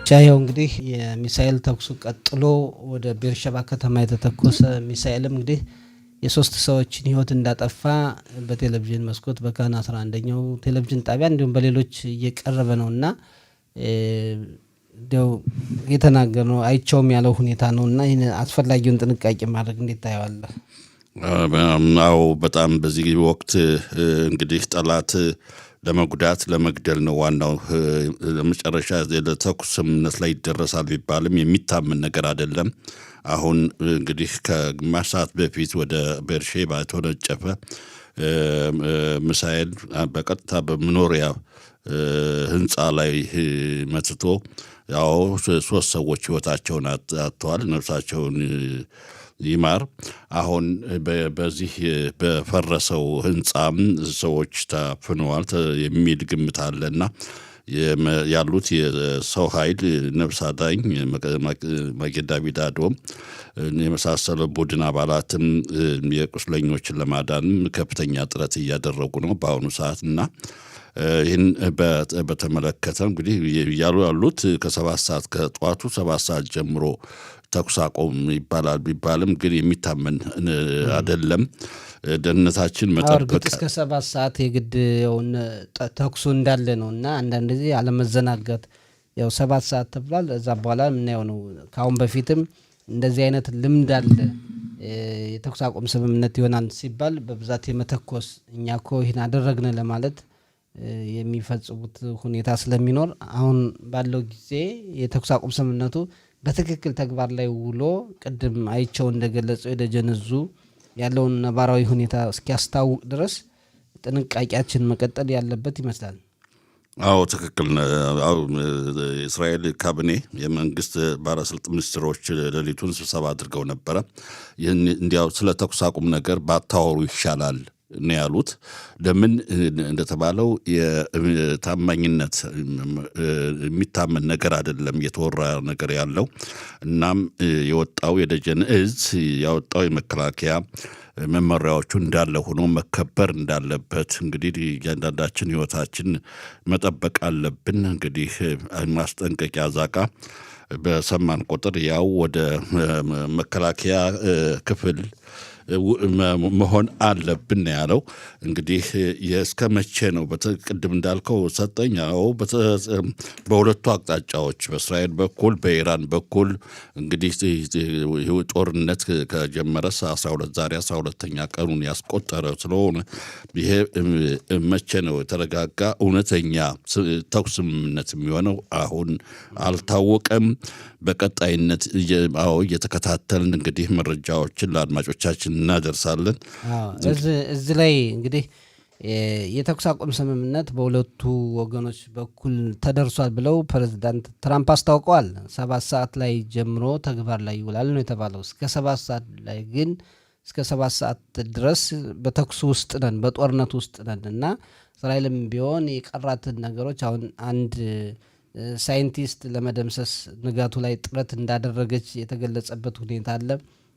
ሻየው እንግዲህ የሚሳኤል ተኩሱ ቀጥሎ ወደ ቤርሸባ ከተማ የተተኮሰ ሚሳኤልም እንግዲህ የሶስት ሰዎችን ህይወት እንዳጠፋ በቴሌቪዥን መስኮት በካን 11ኛው ቴሌቪዥን ጣቢያ እንዲሁም በሌሎች እየቀረበ ነውና ደው የተናገረው አይቸውም ያለው ሁኔታ ነውና ይሄን አስፈላጊውን ጥንቃቄ ማድረግ እንዴት ታየዋለህ? አዎ በጣም በዚህ ወቅት እንግዲህ ጠላት ለመጉዳት ለመግደል ነው ዋናው። ለመጨረሻ ለተኩስ ስምምነት ላይ ይደረሳል ቢባልም የሚታመን ነገር አይደለም። አሁን እንግዲህ ከግማሽ ሰዓት በፊት ወደ ቤርሼባ የተወነጨፈ ሚሳኤል በቀጥታ በመኖሪያ ህንፃ ላይ መትቶ ያው ሶስት ሰዎች ህይወታቸውን አጥተዋል። ነፍሳቸውን ይማር። አሁን በዚህ በፈረሰው ህንፃም ሰዎች ታፍነዋል የሚል ግምት አለና ያሉት የሰው ኃይል ነፍስ አዳኝ ማጌዳ ቢዳዶም የመሳሰለ ቡድን አባላትም የቁስለኞችን ለማዳን ከፍተኛ ጥረት እያደረጉ ነው በአሁኑ ሰዓት እና ይህን በተመለከተ እንግዲህ እያሉ ያሉት ከ7 ሰዓት ከጠዋቱ 7 ሰዓት ጀምሮ ተኩስ አቁም ይባላል ቢባልም ግን የሚታመን አይደለም። ደህንነታችን መጠበቅ እስከ 7 ሰዓት የግድ የሆነ ተኩሱ እንዳለ ነውና አንዳንድ ጊዜ አለመዘናጋት ያው 7 ሰዓት ተብሏል። እዛ በኋላ የምናየው ነው። ከአሁን በፊትም እንደዚህ አይነት ልምድ አለ። የተኩስ አቁም ስምምነት ይሆናል ሲባል በብዛት የመተኮስ እኛ እኮ ይህን አደረግን ለማለት የሚፈጽሙት ሁኔታ ስለሚኖር አሁን ባለው ጊዜ የተኩስ አቁም ስምምነቱ በትክክል ተግባር ላይ ውሎ ቅድም አይቸው እንደገለጸው የደጀነዙ ያለውን ነባራዊ ሁኔታ እስኪያስታውቅ ድረስ ጥንቃቄያችን መቀጠል ያለበት ይመስላል። አዎ ትክክል ነው። አዎ እስራኤል ካቢኔ የመንግስት ባለስልጣን ሚኒስትሮች ሌሊቱን ስብሰባ አድርገው ነበረ። ይህን እንዲያው ስለ ተኩስ አቁም ነገር ባታወሩ ይሻላል ነው ያሉት። ለምን እንደተባለው የታማኝነት የሚታመን ነገር አይደለም የተወራ ነገር ያለው። እናም የወጣው የደጀን እዝ ያወጣው የመከላከያ መመሪያዎቹ እንዳለ ሆኖ መከበር እንዳለበት እንግዲህ እያንዳንዳችን ህይወታችን መጠበቅ አለብን። እንግዲህ ማስጠንቀቂያ ዛቃ በሰማን ቁጥር ያው ወደ መከላከያ ክፍል መሆን አለብን ያለው። እንግዲህ እስከ መቼ ነው? ቅድም እንዳልከው ሰጠኛው በሁለቱ አቅጣጫዎች በእስራኤል በኩል በኢራን በኩል እንግዲህ ጦርነት ከጀመረ 12 ዛሬ 12ኛ ቀኑን ያስቆጠረ ስለሆነ ይሄ መቼ ነው የተረጋጋ እውነተኛ ተኩስ ስምምነት የሚሆነው? አሁን አልታወቀም። በቀጣይነት እየተከታተልን እንግዲህ መረጃዎችን ለአድማጮቻችን እናደርሳለን። እዚህ ላይ እንግዲህ የተኩስ አቁም ስምምነት በሁለቱ ወገኖች በኩል ተደርሷል ብለው ፕሬዚዳንት ትራምፕ አስታውቀዋል። 7 ሰዓት ላይ ጀምሮ ተግባር ላይ ይውላል ነው የተባለው። እስከ 7 ሰዓት ላይ ግን እስከ 7 ሰዓት ድረስ በተኩስ ውስጥ ነን፣ በጦርነት ውስጥ ነን እና እስራኤልም ቢሆን የቀራትን ነገሮች አሁን አንድ ሳይንቲስት ለመደምሰስ ንጋቱ ላይ ጥረት እንዳደረገች የተገለጸበት ሁኔታ አለ።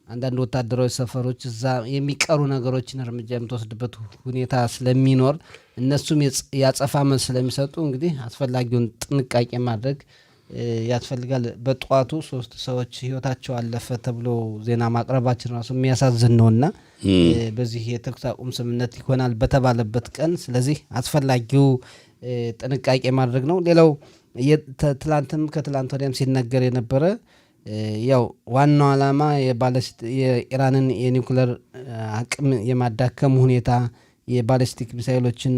አንዳንድ ወታደራዊ ሰፈሮች እዛ የሚቀሩ ነገሮችን እርምጃ የምትወስድበት ሁኔታ ስለሚኖር እነሱም ያጸፋ መልስ ስለሚሰጡ እንግዲህ አስፈላጊውን ጥንቃቄ ማድረግ ያስፈልጋል። በጠዋቱ 3 ሰዎች ህይወታቸው አለፈ ተብሎ ዜና ማቅረባችን ራሱ የሚያሳዝን ነውና በዚህ የተኩስ አቁም ስምምነት ይሆናል በተባለበት ቀን ስለዚህ አስፈላጊው ጥንቃቄ ማድረግ ነው። ሌላው ትላንትም ከትላንት ወዲያም ሲነገር የነበረ ያው ዋናው ዓላማ የኢራንን የኒውክለር አቅም የማዳከም ሁኔታ የባሊስቲክ ሚሳይሎችን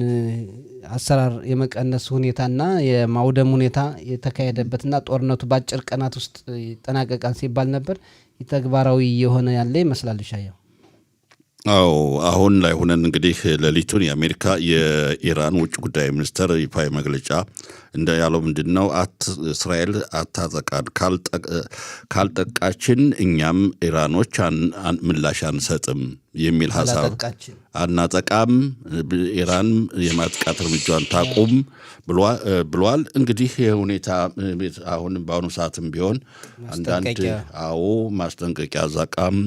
አሰራር የመቀነስ ሁኔታና የማውደም ሁኔታ የተካሄደበትና ጦርነቱ በአጭር ቀናት ውስጥ ይጠናቀቃል ሲባል ነበር። ተግባራዊ የሆነ ያለ ይመስላል። ሻየው አዎ አሁን ላይ ሆነን እንግዲህ ሌሊቱን የአሜሪካ የኢራን ውጭ ጉዳይ ሚኒስትር ይፋዊ መግለጫ ያለው ምንድነው? እስራኤል አታጠቃን፣ ካልጠቃችን እኛም ኢራኖች ምላሽ አንሰጥም የሚል ሐሳብ አናጠቃም፣ ኢራን የማጥቃት እርምጃዋን ታቁም ብሏል። እንግዲህ ሁኔታ አሁን በአሁኑ ሰዓትም ቢሆን አንዳንድ ማስጠንቀቂያ ዛቃም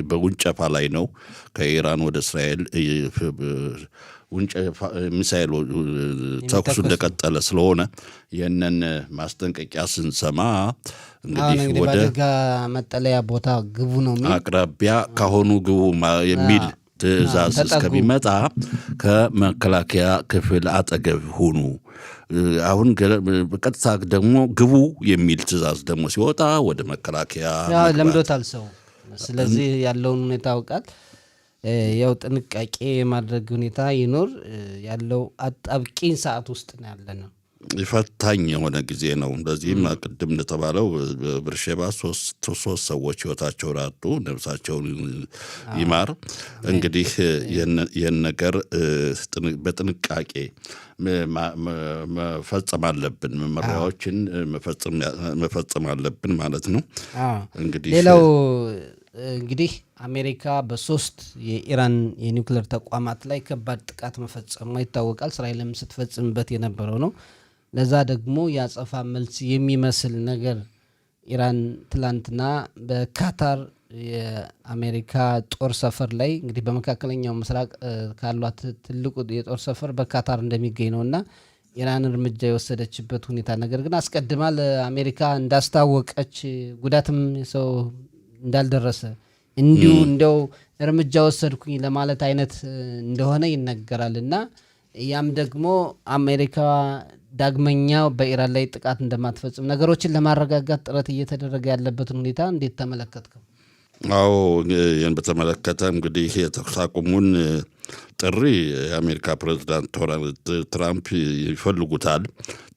በውንጨፋ ላይ ነው ከኢራን ወደ እስራኤል ሚሳኤል ተኩሱ እንደቀጠለ ስለሆነ ይህንን ማስጠንቀቂያ ስንሰማ እንግዲህ ወደ በአደጋ መጠለያ ቦታ ግቡ ነው አቅራቢያ ካሁኑ ግቡ የሚል ትዕዛዝ እስከሚመጣ ከመከላከያ ክፍል አጠገብ ሁኑ። አሁን በቀጥታ ደግሞ ግቡ የሚል ትዕዛዝ ደግሞ ሲወጣ ወደ መከላከያ ለምዶታል ሰው። ስለዚህ ያለውን ሁኔታ ያውቃል። ያው ጥንቃቄ የማድረግ ሁኔታ ይኖር። ያለው አጣብቂኝ ሰዓት ውስጥ ነው ያለነው። ፈታኝ የሆነ ጊዜ ነው። በዚህም ቅድም እንደተባለው በብርሼባ ሶስት ሰዎች ህይወታቸውን አጡ። ነፍሳቸውን ይማር። እንግዲህ ይህን ነገር በጥንቃቄ መፈጸም አለብን። መመሪያዎችን መፈጸም አለብን ማለት ነው። እንግዲህ ሌላው እንግዲህ አሜሪካ በ3 የኢራን የኒውክሌር ተቋማት ላይ ከባድ ጥቃት መፈጸሟ ይታወቃል። እስራኤልም ስትፈጽምበት የነበረው ነው። ለዛ ደግሞ የአጸፋ መልስ የሚመስል ነገር ኢራን ትላንትና በካታር የአሜሪካ ጦር ሰፈር ላይ እንግዲህ በመካከለኛው ምስራቅ ካሏት ትልቁ የጦር ሰፈር በካታር እንደሚገኝ ነው እና ኢራን እርምጃ የወሰደችበት ሁኔታ ነገር ግን አስቀድማ ለአሜሪካ እንዳስታወቀች ጉዳትም ሰው እንዳልደረሰ እንዲሁ እንደው እርምጃ ወሰድኩኝ ለማለት አይነት እንደሆነ ይነገራል እና ያም ደግሞ አሜሪካ ዳግመኛ በኢራን ላይ ጥቃት እንደማትፈጽም ነገሮችን ለማረጋጋት ጥረት እየተደረገ ያለበትን ሁኔታ እንዴት ተመለከትከው? አዎ ይህን በተመለከተ እንግዲህ የተኩስ አቁሙን ጥሪ የአሜሪካ ፕሬዚዳንት ትራምፕ ይፈልጉታል።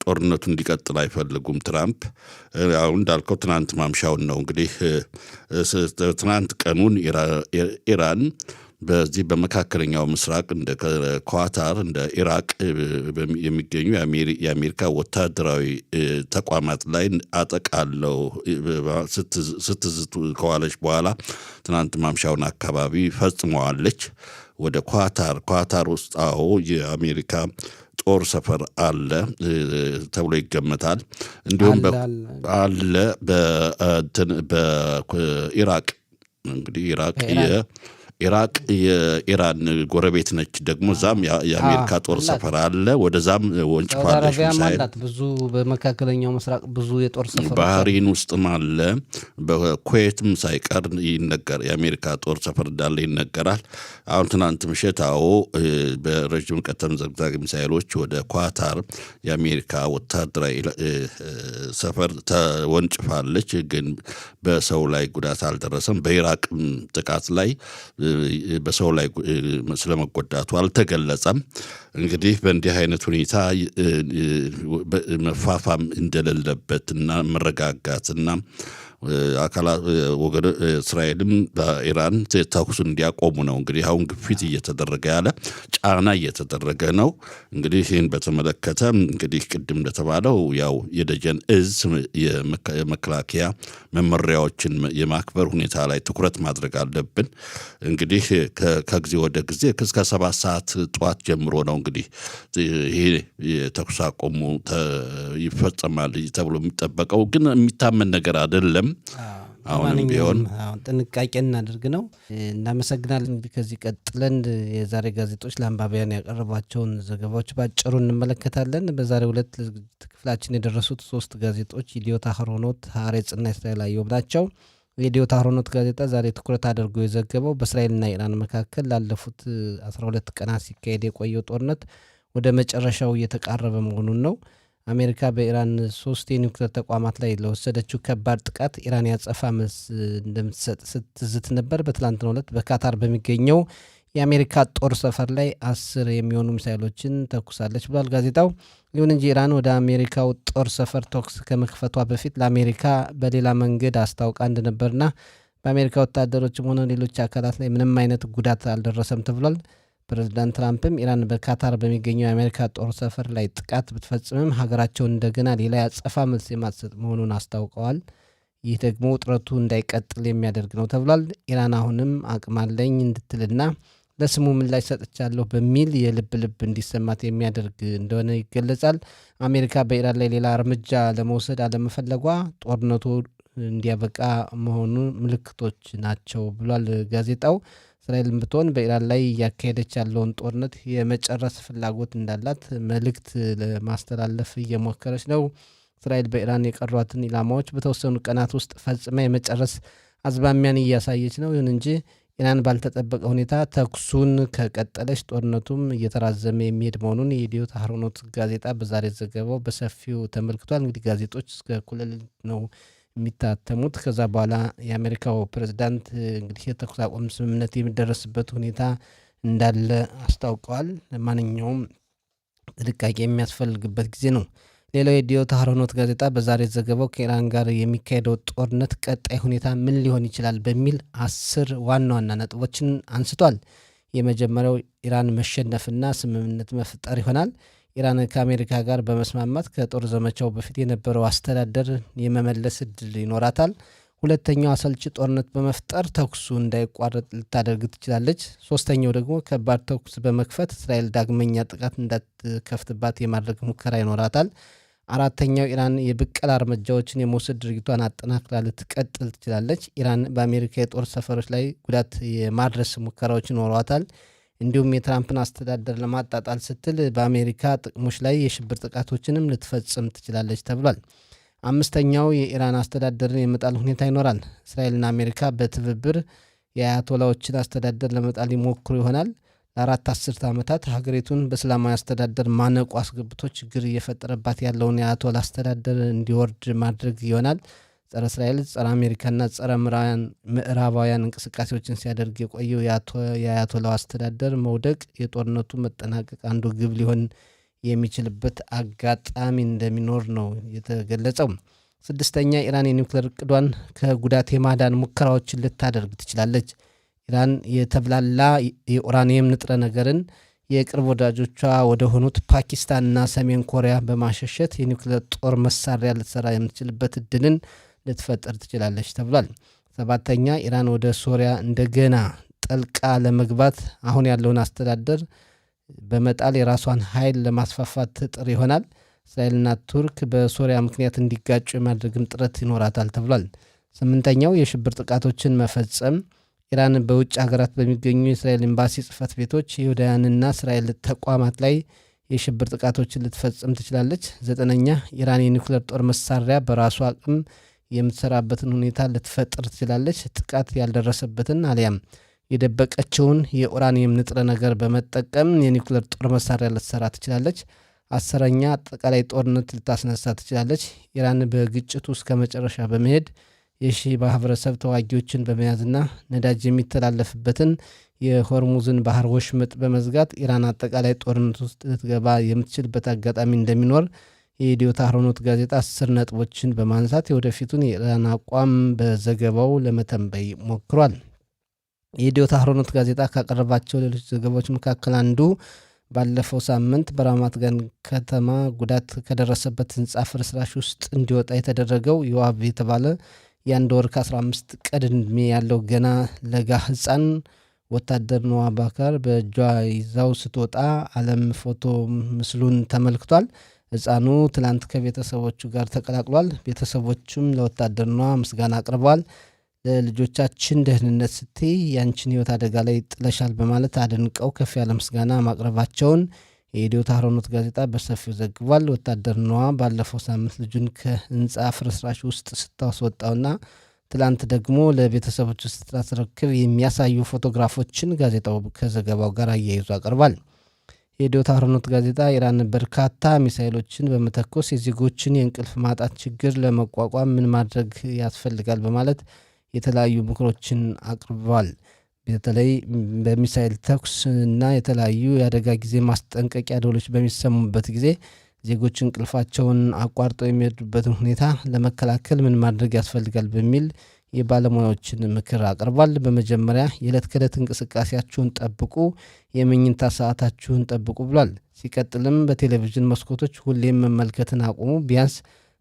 ጦርነቱ እንዲቀጥል አይፈልጉም። ትራምፕ አሁን እንዳልከው ትናንት ማምሻውን ነው እንግዲህ ትናንት ቀኑን ኢራን በዚህ በመካከለኛው ምስራቅ እንደ ኳታር እንደ ኢራቅ የሚገኙ የአሜሪካ ወታደራዊ ተቋማት ላይ አጠቃለው ስትዝት ከዋለች በኋላ ትናንት ማምሻውን አካባቢ ፈጽመዋለች። ወደ ኳታር ውስጥ የአሜሪካ ጦር ሰፈር አለ ተብሎ ይገመታል። እንዲሁም አለ በኢራቅ እንግዲህ ኢራቅ የኢራን ጎረቤት ነች። ደግሞ ዛም የአሜሪካ ጦር ሰፈር አለ። ወደዛም ወንጭፋለች ሚሳኤል። ብዙ በመካከለኛው ምስራቅ ብዙ የጦር ሰፈር ባህሪን ውስጥም አለ። በኩዌትም ሳይቀር ይነገር የአሜሪካ ጦር ሰፈር እንዳለ ይነገራል። አሁን ትናንት ምሽት በረዥም ርቀት ተምዘግዛጊ ሚሳኤሎች ወደ ኳታር የአሜሪካ ወታደራዊ ሰፈር ተወንጭፋለች። ግን በሰው ላይ ጉዳት አልደረሰም። በኢራቅ ጥቃት ላይ በሰው ላይ ስለመጎዳቱ አልተገለጸም። እንግዲህ በእንዲህ አይነት ሁኔታ መፋፋም እንደሌለበትና መረጋጋትና ወገን እስራኤልም በኢራን ተኩስ እንዲያቆሙ ነው እንግዲህ አሁን ግፊት እየተደረገ ያለ ጫና እየተደረገ ነው። እንግዲህ ይህን በተመለከተ እንግዲህ ቅድም እንደተባለው ያው የደጀን እዝ የመከላከያ መመሪያዎችን የማክበር ሁኔታ ላይ ትኩረት ማድረግ አለብን። እንግዲህ ከጊዜ ወደ ጊዜ እስከ 7 ሰዓት ጠዋት ጀምሮ ነው እንግዲህ ይሄ የተኩስ አቁሙ ይፈጸማል ተብሎ የሚጠበቀው፣ ግን የሚታመን ነገር አይደለም። አሁንም ቢሆን ጥንቃቄ እናድርግ ነው። እናመሰግናለን። ከዚህ ቀጥለን የዛሬ ጋዜጦች ለአንባቢያን ያቀረቧቸውን ዘገባዎች ባጭሩ እንመለከታለን። በዛሬው ዕለት ክፍላችን የደረሱት 3 ጋዜጦች ኢዲዮት አህሮኖት፣ ሀሬጽና እስራኤል አየሁም ናቸው። የኢዲዮት አህሮኖት ጋዜጣ ዛሬ ትኩረት አድርጎ የዘገበው በእስራኤልና ኢራን መካከል ላለፉት 12 ቀናት ሲካሄድ የቆየው ጦርነት ወደ መጨረሻው እየተቃረበ መሆኑን ነው። አሜሪካ በኢራን 3 የኒውክሌር ተቋማት ላይ ለወሰደችው ከባድ ጥቃት ኢራን ያጸፋ መልስ እንደምትሰጥ ስትዝት ነበር። በትላንትናው ዕለት በካታር በሚገኘው የአሜሪካ ጦር ሰፈር ላይ 10 የሚሆኑ ሚሳይሎችን ተኩሳለች ብሏል ጋዜጣው። ይሁን እንጂ ኢራን ወደ አሜሪካው ጦር ሰፈር ተኩስ ከመክፈቷ በፊት ለአሜሪካ በሌላ መንገድ አስታውቃ እንደነበርና በአሜሪካ ወታደሮችም ሆነ ሌሎች አካላት ላይ ምንም አይነት ጉዳት አልደረሰም ተብሏል። ፕሬዚዳንት ትራምፕም ኢራን በካታር በሚገኘው የአሜሪካ ጦር ሰፈር ላይ ጥቃት ብትፈጽምም ሀገራቸውን እንደገና ሌላ ያጸፋ መልስ የማትሰጥ መሆኑን አስታውቀዋል። ይህ ደግሞ ውጥረቱ እንዳይቀጥል የሚያደርግ ነው ተብሏል። ኢራን አሁንም አቅም አለኝ እንድትልና ለስሙ ምላሽ ሰጥቻለሁ በሚል የልብ ልብ እንዲሰማት የሚያደርግ እንደሆነ ይገለጻል። አሜሪካ በኢራን ላይ ሌላ እርምጃ ለመውሰድ አለመፈለጓ ጦርነቱ እንዲያበቃ መሆኑ ምልክቶች ናቸው ብሏል ጋዜጣው። እስራኤልም ብትሆን በኢራን ላይ እያካሄደች ያለውን ጦርነት የመጨረስ ፍላጎት እንዳላት መልእክት ለማስተላለፍ እየሞከረች ነው። እስራኤል በኢራን የቀሯትን ኢላማዎች በተወሰኑ ቀናት ውስጥ ፈጽማ የመጨረስ አዝማሚያን እያሳየች ነው። ይሁን እንጂ ኢራን ባልተጠበቀ ሁኔታ ተኩሱን ከቀጠለች ጦርነቱም እየተራዘመ የሚሄድ መሆኑን የኢዲዮት አህሮኖት ጋዜጣ በዛሬ ዘገባው በሰፊው ተመልክቷል። እንግዲህ ጋዜጦች እስከ እኩለ ሌሊት ነው የሚታተሙት። ከዛ በኋላ የአሜሪካው ፕሬዝዳንት እንግዲህ የተኩስ አቁም ስምምነት የሚደረስበት ሁኔታ እንዳለ አስታውቀዋል። ለማንኛውም ጥንቃቄ የሚያስፈልግበት ጊዜ ነው። ሌላው የኢዲዮት አህሮኖት ጋዜጣ በዛሬ ዘገባው ከኢራን ጋር የሚካሄደው ጦርነት ቀጣይ ሁኔታ ምን ሊሆን ይችላል በሚል 10 ዋና ዋና ነጥቦችን አንስቷል። የመጀመሪያው ኢራን መሸነፍና ስምምነት መፍጠር ይሆናል። ኢራን ከአሜሪካ ጋር በመስማማት ከጦር ዘመቻው በፊት የነበረው አስተዳደር የመመለስ እድል ይኖራታል። ሁለተኛው አሰልቺ ጦርነት በመፍጠር ተኩሱ እንዳይቋረጥ ልታደርግ ትችላለች። ሶስተኛው ደግሞ ከባድ ተኩስ በመክፈት እስራኤል ዳግመኛ ጥቃት እንዳትከፍትባት የማድረግ ሙከራ ይኖራታል። አራተኛው ኢራን የብቀላ እርምጃዎችን የመውሰድ ድርጊቷን አጠናክራ ልትቀጥል ትችላለች። ኢራን በአሜሪካ የጦር ሰፈሮች ላይ ጉዳት የማድረስ ሙከራዎች ይኖሯታል። እንዲሁም የትራምፕን አስተዳደር ለማጣጣል ስትል በአሜሪካ ጥቅሞች ላይ የሽብር ጥቃቶችንም ልትፈጽም ትችላለች ተብሏል። አምስተኛው የኢራን አስተዳደርን የመጣል ሁኔታ ይኖራል። እስራኤልና አሜሪካ በትብብር የአያቶላዎችን አስተዳደር ለመጣል ይሞክሩ ይሆናል። ለ4 አስርተ ዓመታት ሀገሪቱን በእስላማዊ አስተዳደር ማነቆ አስገብቶ ችግር እየፈጠረባት ያለውን የአያቶላ አስተዳደር እንዲወርድ ማድረግ ይሆናል። ጸረ እስራኤል፣ ጸረ አሜሪካና ጸረ ምዕራባውያን እንቅስቃሴዎችን ሲያደርግ የቆየው የአያቶላው አስተዳደር መውደቅ የጦርነቱ መጠናቀቅ አንዱ ግብ ሊሆን የሚችልበት አጋጣሚ እንደሚኖር ነው የተገለጸው። ስድስተኛ ኢራን የኒውክሌር እቅዷን ከጉዳት የማዳን ሙከራዎችን ልታደርግ ትችላለች። ኢራን የተብላላ የኡራኒየም ንጥረ ነገርን የቅርብ ወዳጆቿ ወደ ሆኑት ፓኪስታንና ሰሜን ኮሪያ በማሸሸት የኒውክሌር ጦር መሳሪያ ልትሰራ የምትችልበት እድልን ልትፈጠር ትችላለች ተብሏል። ሰባተኛ ኢራን ወደ ሶሪያ እንደገና ጠልቃ ለመግባት አሁን ያለውን አስተዳደር በመጣል የራሷን ኃይል ለማስፋፋት ትጥር ይሆናል። እስራኤልና ቱርክ በሶሪያ ምክንያት እንዲጋጩ የማድረግም ጥረት ይኖራታል ተብሏል። ስምንተኛው የሽብር ጥቃቶችን መፈጸም ኢራን በውጭ ሀገራት በሚገኙ የእስራኤል ኤምባሲ ጽህፈት ቤቶች፣ ይሁዳውያንና እስራኤል ተቋማት ላይ የሽብር ጥቃቶችን ልትፈጽም ትችላለች። ዘጠነኛ ኢራን የኒውክሌር ጦር መሳሪያ በራሱ አቅም የምትሰራበትን ሁኔታ ልትፈጥር ትችላለች። ጥቃት ያልደረሰበትን አሊያም የደበቀችውን የኡራኒየም ንጥረ ነገር በመጠቀም የኒውክሌር ጦር መሳሪያ ልትሰራ ትችላለች። አስረኛ አጠቃላይ ጦርነት ልታስነሳ ትችላለች። ኢራን በግጭቱ እስከ መጨረሻ በመሄድ የሺህ ማህበረሰብ ተዋጊዎችን በመያዝና ነዳጅ የሚተላለፍበትን የሆርሙዝን ባህር ወሽመጥ በመዝጋት ኢራን አጠቃላይ ጦርነት ውስጥ ልትገባ የምትችልበት አጋጣሚ እንደሚኖር የኢዲዮት አህሮኖት ጋዜጣ 10 ነጥቦችን በማንሳት የወደፊቱን የኢራን አቋም በዘገባው ለመተንበይ ሞክሯል። የኢዲዮት አህሮኖት ጋዜጣ ካቀረባቸው ሌሎች ዘገባዎች መካከል አንዱ ባለፈው ሳምንት በራማት ጋን ከተማ ጉዳት ከደረሰበት ህንፃ ፍርስራሽ ውስጥ እንዲወጣ የተደረገው ዮአብ የተባለ የ1 ወር ከ15 ቀን ዕድሜ ያለው ገና ለጋ ህፃን ወታደር ኖዋ ባካር በእጇ ይዛው ስትወጣ ዓለም ፎቶ ምስሉን ተመልክቷል። ህፃኑ ትላንት ከቤተሰቦቹ ጋር ተቀላቅሏል። ቤተሰቦቹም ለወታደር ኖዋ ምስጋና አቅርበዋል። ለልጆቻችን ደህንነት ስትይ ያንቺን ህይወት አደጋ ላይ ጥለሻል በማለት አድንቀው ከፍ ያለ ምስጋና ማቅረባቸውን የኢዲዮት አህሮኖት ጋዜጣ በሰፊው ዘግቧል። ወታደር ኖዋ ባለፈው ሳምንት ልጁን ከህንፃ ፍርስራሽ ውስጥ ስታስወጣውና ትላንት ደግሞ ለቤተሰቦቹ ስታስረክብ የሚያሳዩ ፎቶግራፎችን ጋዜጣው ከዘገባው ጋር አያይዞ አቅርቧል። የኢዲዮት አህሮኖት ጋዜጣ ኢራን በርካታ ሚሳይሎችን በመተኮስ የዜጎችን የእንቅልፍ ማጣት ችግር ለመቋቋም ምን ማድረግ ያስፈልጋል በማለት የተለያዩ ምክሮችን አቅርበዋል። በተለይ በሚሳይል ተኩስ እና የተለያዩ የአደጋ ጊዜ ማስጠንቀቂያ ደወሎች በሚሰሙበት ጊዜ ዜጎች እንቅልፋቸውን አቋርጠው የሚሄዱበትን ሁኔታ ለመከላከል ምን ማድረግ ያስፈልጋል በሚል የባለሙያዎችን ምክር አቅርቧል። በመጀመሪያ የዕለት ከዕለት እንቅስቃሴያችሁን ጠብቁ፣ የመኝታ ሰዓታችሁን ጠብቁ ብሏል። ሲቀጥልም በቴሌቪዥን መስኮቶች ሁሌም መመልከትን አቁሙ፣ ቢያንስ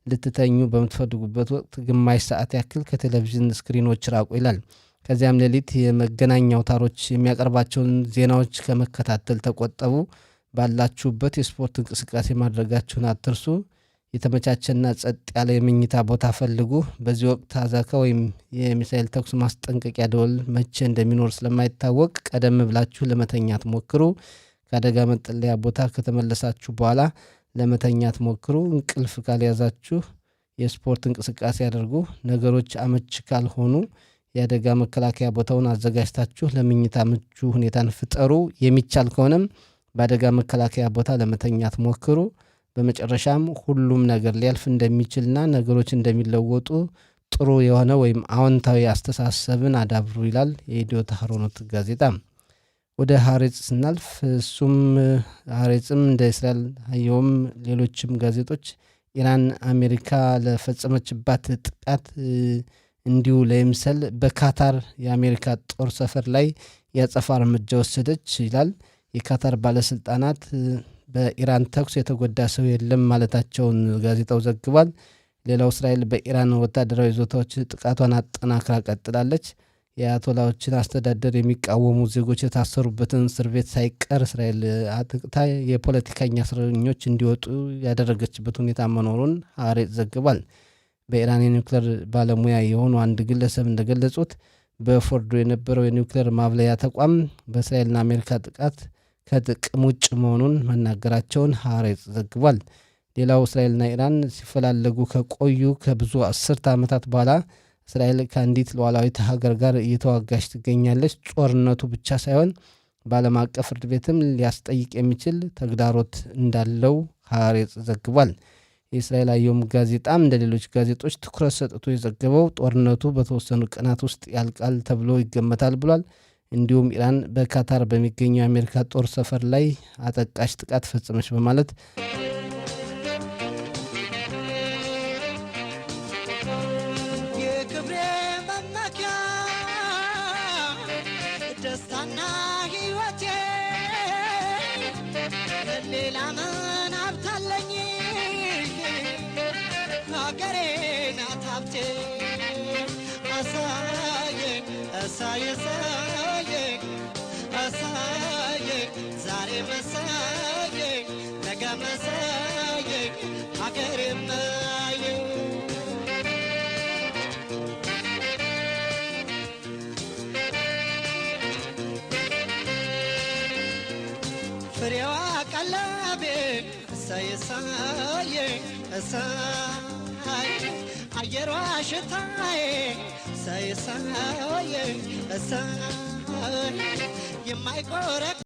ልትተኙ በምትፈልጉበት ወቅት ግማሽ ሰዓት ያክል ከቴሌቪዥን ስክሪኖች ራቁ ይላል። ከዚያም ሌሊት የመገናኛ አውታሮች የሚያቀርባቸውን ዜናዎች ከመከታተል ተቆጠቡ። ባላችሁበት የስፖርት እንቅስቃሴ ማድረጋችሁን አትርሱ። የተመቻቸና ጸጥ ያለ የመኝታ ቦታ ፈልጉ። በዚህ ወቅት አዛካ ወይም የሚሳኤል ተኩስ ማስጠንቀቂያ ደወል መቼ እንደሚኖር ስለማይታወቅ ቀደም ብላችሁ ለመተኛት ሞክሩ። ከአደጋ መጠለያ ቦታ ከተመለሳችሁ በኋላ ለመተኛት ሞክሩ። እንቅልፍ ካልያዛችሁ የስፖርት እንቅስቃሴ ያደርጉ። ነገሮች አመች ካልሆኑ የአደጋ መከላከያ ቦታውን አዘጋጅታችሁ ለመኝታ ምቹ ሁኔታን ፍጠሩ። የሚቻል ከሆነም በአደጋ መከላከያ ቦታ ለመተኛት ሞክሩ። በመጨረሻም ሁሉም ነገር ሊያልፍ እንደሚችልና ነገሮች እንደሚለወጡ ጥሩ የሆነ ወይም አዎንታዊ አስተሳሰብን አዳብሩ ይላል የኢዲዮት አህሮኖት ጋዜጣ። ወደ ሀሬጽ ስናልፍ እሱም ሀሬጽም እንደ እስራኤል ሀየውም ሌሎችም ጋዜጦች ኢራን አሜሪካ ለፈጸመችባት ጥቃት እንዲሁ ለይምሰል በካታር የአሜሪካ ጦር ሰፈር ላይ ያጸፋ እርምጃ ወሰደች ይላል። የካታር ባለስልጣናት በኢራን ተኩስ የተጎዳ ሰው የለም ማለታቸውን ጋዜጣው ዘግቧል። ሌላው እስራኤል በኢራን ወታደራዊ ይዞታዎች ጥቃቷን አጠናክራ ቀጥላለች። የአያቶላዎችን አስተዳደር የሚቃወሙ ዜጎች የታሰሩበትን እስር ቤት ሳይቀር እስራኤል አጥቅታ የፖለቲከኛ እስረኞች እንዲወጡ ያደረገችበት ሁኔታ መኖሩን ሀሬጽ ዘግቧል። በኢራን የኒውክሌር ባለሙያ የሆኑ አንድ ግለሰብ እንደገለጹት በፎርዶ የነበረው የኒውክሌር ማብለያ ተቋም በእስራኤልና አሜሪካ ጥቃት ከጥቅም ውጭ መሆኑን መናገራቸውን ሀሬጽ ዘግቧል። ሌላው እስራኤልና ኢራን ሲፈላለጉ ከቆዩ ከብዙ 10 ዓመታት በኋላ እስራኤል ከአንዲት ሉዓላዊት ሀገር ጋር እየተዋጋች ትገኛለች። ጦርነቱ ብቻ ሳይሆን በዓለም አቀፍ ፍርድ ቤትም ሊያስጠይቅ የሚችል ተግዳሮት እንዳለው ሀሬጽ ዘግቧል። የእስራኤል አየም ጋዜጣም እንደ ሌሎች ጋዜጦች ትኩረት ሰጥቶ የዘገበው ጦርነቱ በተወሰኑ ቀናት ውስጥ ያልቃል ተብሎ ይገመታል ብሏል። እንዲሁም ኢራን በካታር በሚገኘው የአሜሪካ ጦር ሰፈር ላይ አጠቃሽ ጥቃት ፈጸመች በማለት የክብሬ መመኪያ ደስታና ሕይወቴ ሌላ ምን ሀብታለኝ ሀገሬ ናት ሀብቴ አሳየኝ አሳየኝ አሳየኝ ዛሬ መሳየኝ ነገ መሳየኝ ሀገሬ ማየኝ ፍሬዋ ቀለቤ እሰይ እሰይ እሰይ አየሯ ሽታዬ እሰይ እሰይ እሰይ የማይቆረጥ